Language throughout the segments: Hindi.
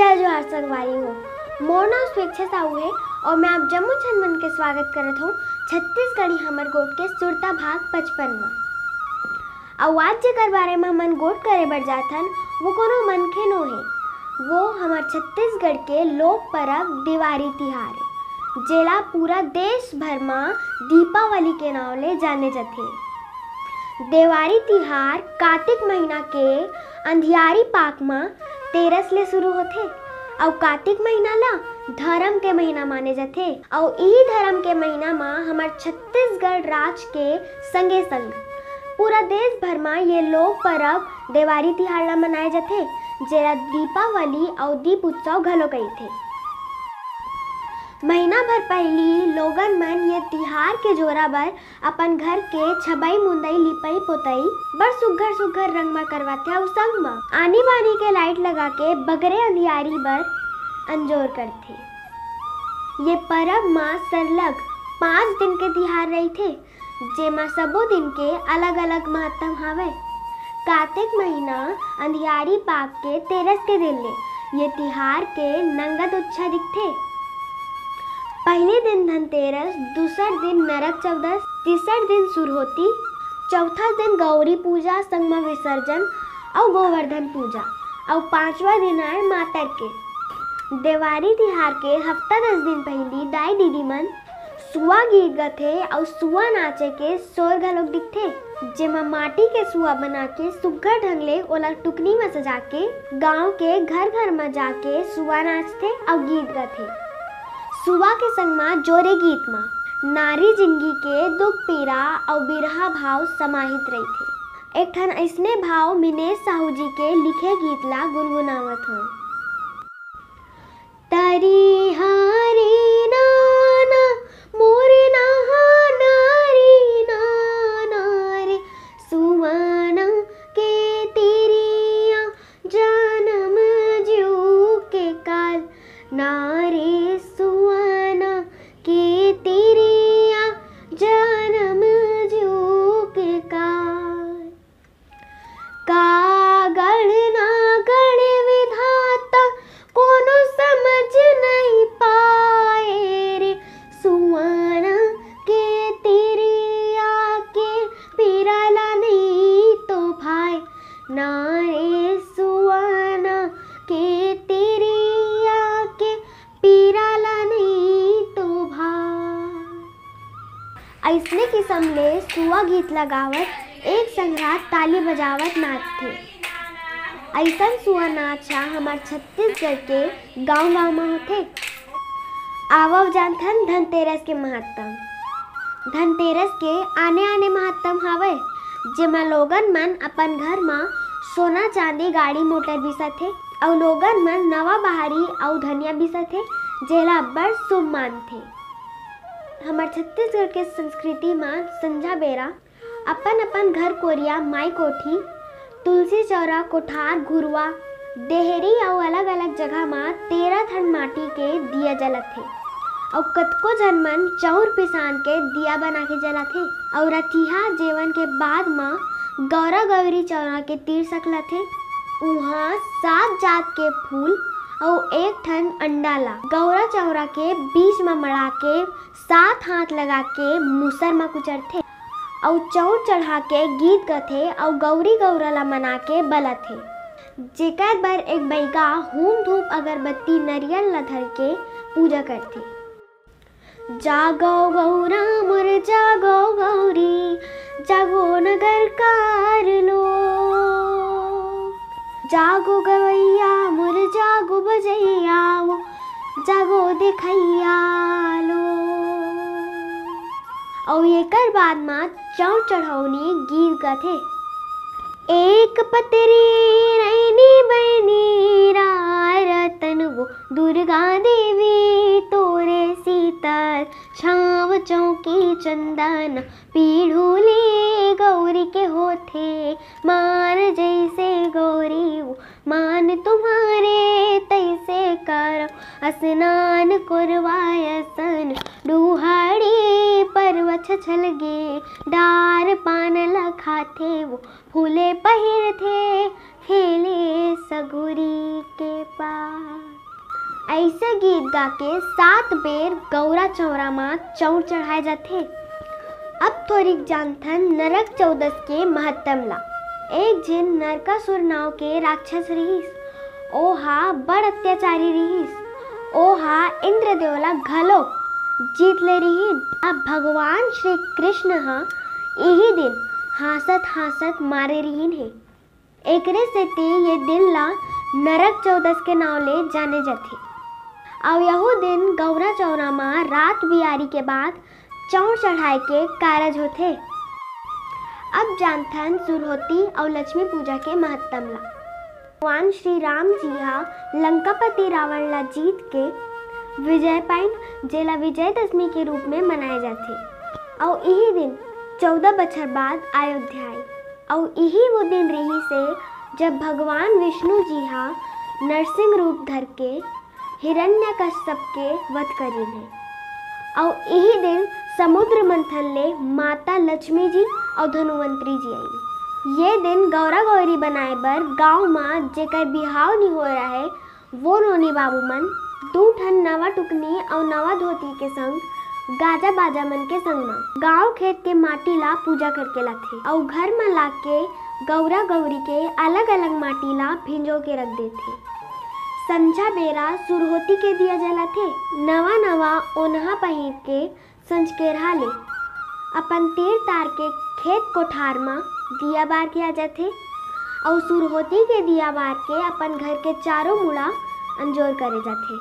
जय जोहार संगवारी हो। मोर नाम स्वेच्छा साहू है और मैं आप जम्मू छनमन के स्वागत करत हूँ छत्तीसगढ़ी हमर गोट के सुरता भाग 55 में। और आज जेकर बारे में हमन गोट करे बर जाथन वो कोनो मनखे नो है, वो हमार छत्तीसगढ़ के लोक परब दिवाली तिहार है, जेला पूरा देश भर में दीपावली के नाम ले जाने जाथे। देवारी तिहार कार्तिक महीना के अंधियारी पाक में तेरस ले शुरू होथे और कार्तिक महीना ला धर्म के महीना माने जाथे। और यही धर्म के महीना में हमार छत्तीसगढ़ राज के संगे संग पूरा देश भर में ये लोक परब देवारी तिहार ला मनाए जाथे, जेला दीपावली और दीप उत्सव घलो कहिथे। महीना भर पहली लोगन मन ये तिहार के जोरा बर अपन घर के छबाई मुंदई लिपाई पोताई बड़ सुघर सुघर रंग में करवाथे और संग में आनी बानी के लाइट लगा के बगरे अंधियारी बर अंजोर करथे। ये परब माँ सरलग 5 दिन के तिहार रहिथे, जेमा सबो दिन के अलग अलग महत्व हावे। कार्तिक महीना अंधियारी पाक के तेरस के दिन ले ये तिहार के नंगत उत्साह दिखथे। पहले दिन धनतेरस, दूसर दिन नरक चौदस, तीसर दिन सुरहोती, चौथा दिन गौरी पूजा संग में विसर्जन और गोवर्धन पूजा और 5वां दिन आए मातर के। देवारी तिहार के हफ्ता 10 दिन पहली दाई दीदी मन सुआ गीत गाथे और सुआ नाचे के शोर घलोक दिखथे, जेमा माटी के सुआ बना के सुग्घर ढंग ले ओला टुकनी में सजा के गांव के घर घर में जाके सुआ नाचथे और गीत गाथे। सुबह के संग में जोरे गीत में नारी जिंदगी के दुख पीड़ा और बिरहा भाव समाहित रही थे। एक ठन ऐसने भाव मिनेश साहू जी के लिखे गीत ला गुनगुनावत हूँ। तरी हारी नाना मोरे नहा नारी नाना रे सुवना के तिरिया जन्म ज्यू के काल नारे सुवना के तिरिया जन्म ज्यू के काल। कागड़ ना गण विधाता कोनो समझ नहीं पाए रे सुवना के तिरिया के पिराला नहीं तो भाई नारे सुवना के तिरिया के पिराला नहीं तो भाई। ऐसने किस्म ले सुआ गीत लगावत एक संघरात ताली बजावत नाचथे। ऐसन सुआ नाचा हमार छत्तीसगढ़ के गांव गांव में होथे। आवव जानथन धनतेरस के महत्व। धनतेरस के आने आने महत्व हावे, जेमा लोगन मन अपन घर में सोना चांदी गाड़ी मोटर बिसाथे और लोगन मन नवा बहारी और धनिया बिसाथे, जेला बड़ शुभ मानथे। हमार छत्तीसगढ़ के संस्कृति में संझा बेरा अपन अपन घर कोरिया माई कोठी तुलसी चौरा कोठार घुरवा देहरी और अलग अलग जगह में 13 ठन माटी के दिया जलथे और कतको जन मन चाउर पिसान के दिया बना के जलाथे। और रतिहा जेवन के बाद में गौरा गौरी चौरा के तीर सकलथे। उहाँ 7 जात के फूल और 1 ठन अंडा ला गौरा चौरा के बीच में मड़ा के 7 हाथ लगा के मुसर में कुचरथे और चौर चढ़ा के गीत गाथे और गौरी गौरा ला मना के बलथे, जेकर बर एक बैगा होम धूप अगरबत्ती नरियल ला धर के पूजा करथे। जागो गौरा मोर जागो गौरी जागो नगर कार लो, जागो गवैया मोर जागो बजैया वो जागो देखैया लो। और एकर बाद में चौर चढ़ौनी गीत गाथे। एक पतरी रैनी बहनी रतन वो दुर्गा देवी तोरे सीतर छाव चौकी चंदन पीढ़ूली गौरी के होथे मान जैसे गौरी वो मान तुम्हारे तैसे कर स्नान कुरवायसन डूहाड़ी परवछ छलगे डार पान लखाथे वो फूले पहिर थे खेले सगुरी के पार। ऐसे गीत गा के 7 बेर गौरा चौरा माँ चौर चढ़ाए जाते। अब थोड़ी जानथन नरक चौदस के महत्तम ला। एक जिन नरकासुर नाव के राक्षस रहीस। ओहा बड़ अत्याचारी रहीस। ओहा इंद्रदेवला घलो जीत ले रहीन। अब भगवान श्री कृष्ण हा यही दिन हासत हासत मारे रहीन है। एकरे सेती ये दिन ला नरक चौदस के नाव ले जाने जाथे। और यहू दिन गौरा चौरा माँ रात बियारी के बाद चौर चढ़ाए के कारज होथे। अब जानथन सुरहोती और लक्ष्मी पूजा के महत्तम ला। भगवान श्री राम जी हा लंकापति रावण ला जीत के विजय पाइन, जेला विजयदशमी के रूप में मनाए जाथे। और यही दिन 14 बछर बाद अयोध्या आई। और यही वो दिन रही से जब भगवान विष्णु जी हा नरसिंह रूप धर के हिरण्यकश्यप के वध करीन है। और यही दिन समुद्र मंथन ले माता लक्ष्मी जी और धनुवंतरी जी आई। ये दिन गौरा गौरी बनाए बर गांव माँ जेकर बिहाव नहीं हो रहा है वो नोनी बाबू मन 2 ठन नवा टुकनी और नवा धोती के संग गाजा बाजा मन के संग में गांव खेत के माटी ला पूजा करके लाथे। और घर में लाके गौरा गौरी के अलग अलग माटी ला भिंजो के रख देथे। संझा बेरा सुरहोती के दिया जलाथे। नवा नवा ओन्हा पहिर के संझकेरहा ले अपन तीर तार के खेत कोठार में दिया बार के आ जाथे। और सुरहोती के दिया बार के अपन घर के चारों मुड़ा अंजोर करे जाथे।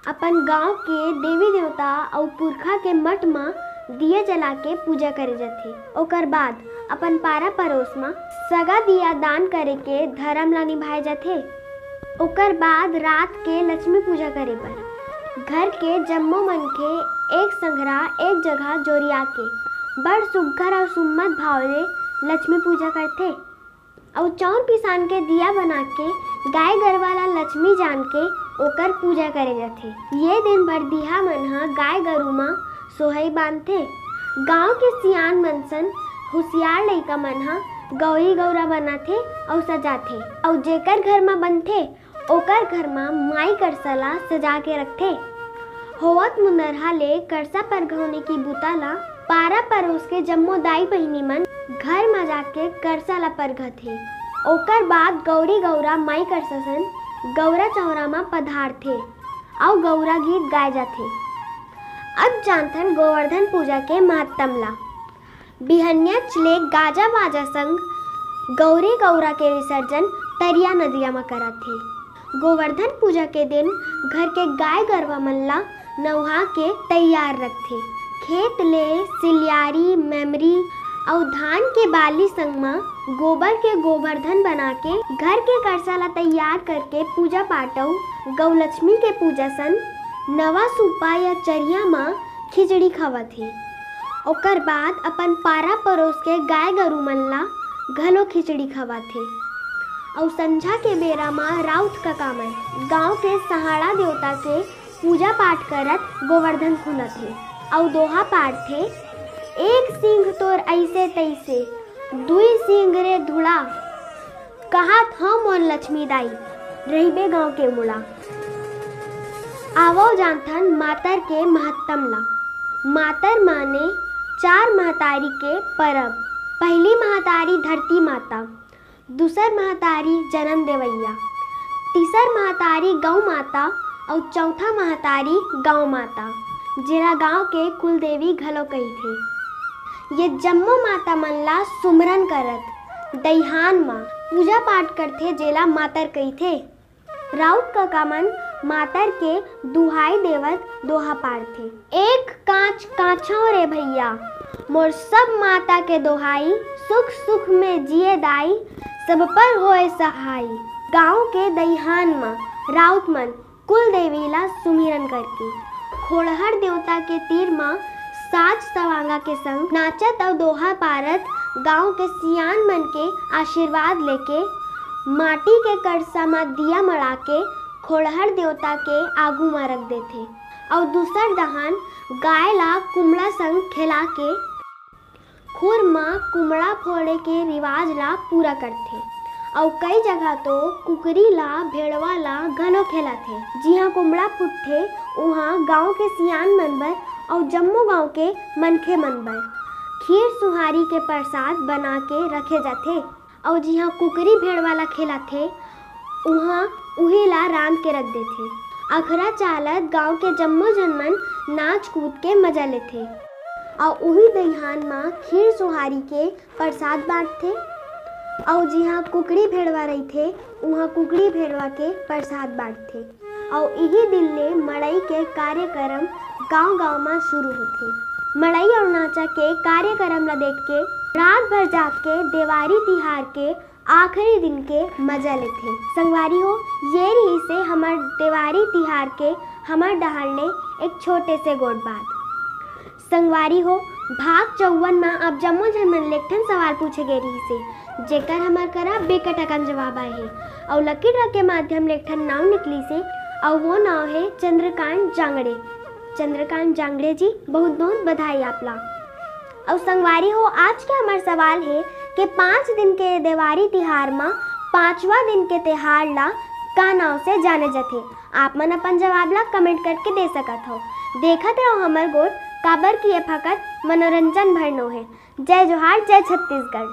अपन गांव के देवी देवता और पुरखा के मठ में दिया जला के पूजा करे जाथे। ओकर बाद अपन पारा पड़ोस में सगा दिया दान करे के धर्म ला निभाए जाथे। ओकर बाद रात के लक्ष्मी पूजा करे पर घर के जम्मो मन के एक संघरा एक जगह जोरिया के बड़ सुघ्घर और सुम्मत भाव ले लक्ष्मी पूजा करथे। और चौर पिसान के दिया बना के गाय गरवाला लक्ष्मी जान के ओकर पूजा करे जाथे। ये दिन भर दिहा मन हा गाय गरू मा सोहई बांधथे। गांव के सियान मनसन होशियार लइका मन हा गौरी गौरा बनाथे और सजाथे। और जेकर घर में बनथे ओकर घर में माई करसला सजा के रखथे। होवत मुनरहा ले करसा पर घौने की बूता ला पारा परोस के जम्मो दाई बहिनी मन घर में जाके करसा ला परघथे। ओकर बाद गौरी गौरा माई करसन गौरा चौरा में पधारथे और गौरा गीत गाए जाथे। अब जानथन गोवर्धन पूजा के महत्तम ला। बिहनिया ले गाजा बाजा संग गौरी गौरा के विसर्जन तरिया नदिया में करथे। गोवर्धन पूजा के दिन घर के गाय गरवा मन ला नहा के तैयार रखथे। खेत ले सिलियारी मेमरी और धान के बाली संग में गोबर के गोवर्धन बना के घर के करसा ला तैयार करके पूजा पाठौ गौ लक्ष्मी के पूजा सन नवा सूपा या चरिया में खिचड़ी खवाथे। ओकर बाद अपन पारा परोस के गाय गरू मन ला घलो खिचड़ी खवाथे। और संझा के बेरा में राउत का काम है गांव के सहाड़ा देवता के पूजा पाठ करत गोवर्धन खुलथे। और दोहा पाठ थे एक सिंह तोर ऐसे तैसे 2 सिंह रे धुड़ा कहात हम और लक्ष्मी दाई रहीबे गांव के मुड़ा। आवो जानथन मातर के महत्तम ला। मातर माने 4 महतारी के परब। पहली महतारी धरती माता, दूसर महतारी जन्म देवैया, तीसर महतारी गौ माता और चौथा महतारी गांव माता जेला गांव के कुल देवी घलो कहिथे। ये जम्मो माता मन ला सुमरन करत दईहान माँ पूजा पाठ करथे जेला मातर कहिथे। राउत का मन मातर के दुहाई देवत दोहा पाड़थे। एक कांच कांचो रे भैया मोर सब माता के दोहाई सुख सुख में जिए दाई सब पर होए सहाय। गांव के दईहान माँ राउत मन कुल देवी ला सुमिरन करके खोड़हर देवता के तीर माँ साज सवांगा के संग नाचत और दोहा पारत गांव के सियान मन के आशीर्वाद लेके माटी के करसा में दिया मड़ा के खोड़हर देवता के आगू में रख देथे। और दूसर दहान गाय ला कुमड़ा संग खिला के खुर माँ कुमड़ा फोड़े के रिवाज ला पूरा करथे। और कई जगह तो कुकरी ला भेड़वा ला घनो खेला थे। जिहाँ कुमड़ा फुटथे उहाँ गांव के सियान मन बर और जम्मो गांव के मनखे मन बर खीर सुहारी के प्रसाद बना के रखे जाथे। और जिहाँ कुकरी भेड़ वाला खेला थे उहाँ उही ला रांध के रख देथे। अखरा चालत गांव के जम्मो झन मन नाच कूद के मजा लेथे और उही दईहान में खीर सुहारी के प्रसाद बांटथे। और जिहाँ कुकड़ी भेड़वा रहीथे उहाँ कुकड़ी भेड़वा के प्रसाद बांटथे। और यही दिन ले मड़ई के कार्यक्रम गांव-गांव में शुरू होथे। मड़ई और नाचा के कार्यक्रम ला देख के रात भर जाग के देवारी तिहार के आखिरी दिन के मजा लेथे। संगवारी हो, ये रही से हमार देवारी तिहार के हमार डहार ले एक छोटे से गोट बात। संगवारी हो, भाग 54 में अब जम्मो झन मन ले ठन सवाल पूछे गे रही से जेकर हमार करा बेकटा कन जवाब आए है। और लकी ड्रा के माध्यम ले ठन नाव निकली से और वो नाव है चंद्रकांत जांगड़े। चंद्रकांत जांगड़े जी, बहुत बहुत बधाई आपला। और संगवारी हो, आज के हमार सवाल है कि 5 दिन के देवारी तिहार में 5वां दिन के तिहार ला का नाव से जाने जाथे। आप मन अपन जवाब ला कमेंट करके दे सकत हो। देखत रहो हमर गोट काबर की ये फकत मनोरंजन भरनो है। जय जोहार, जय छत्तीसगढ़।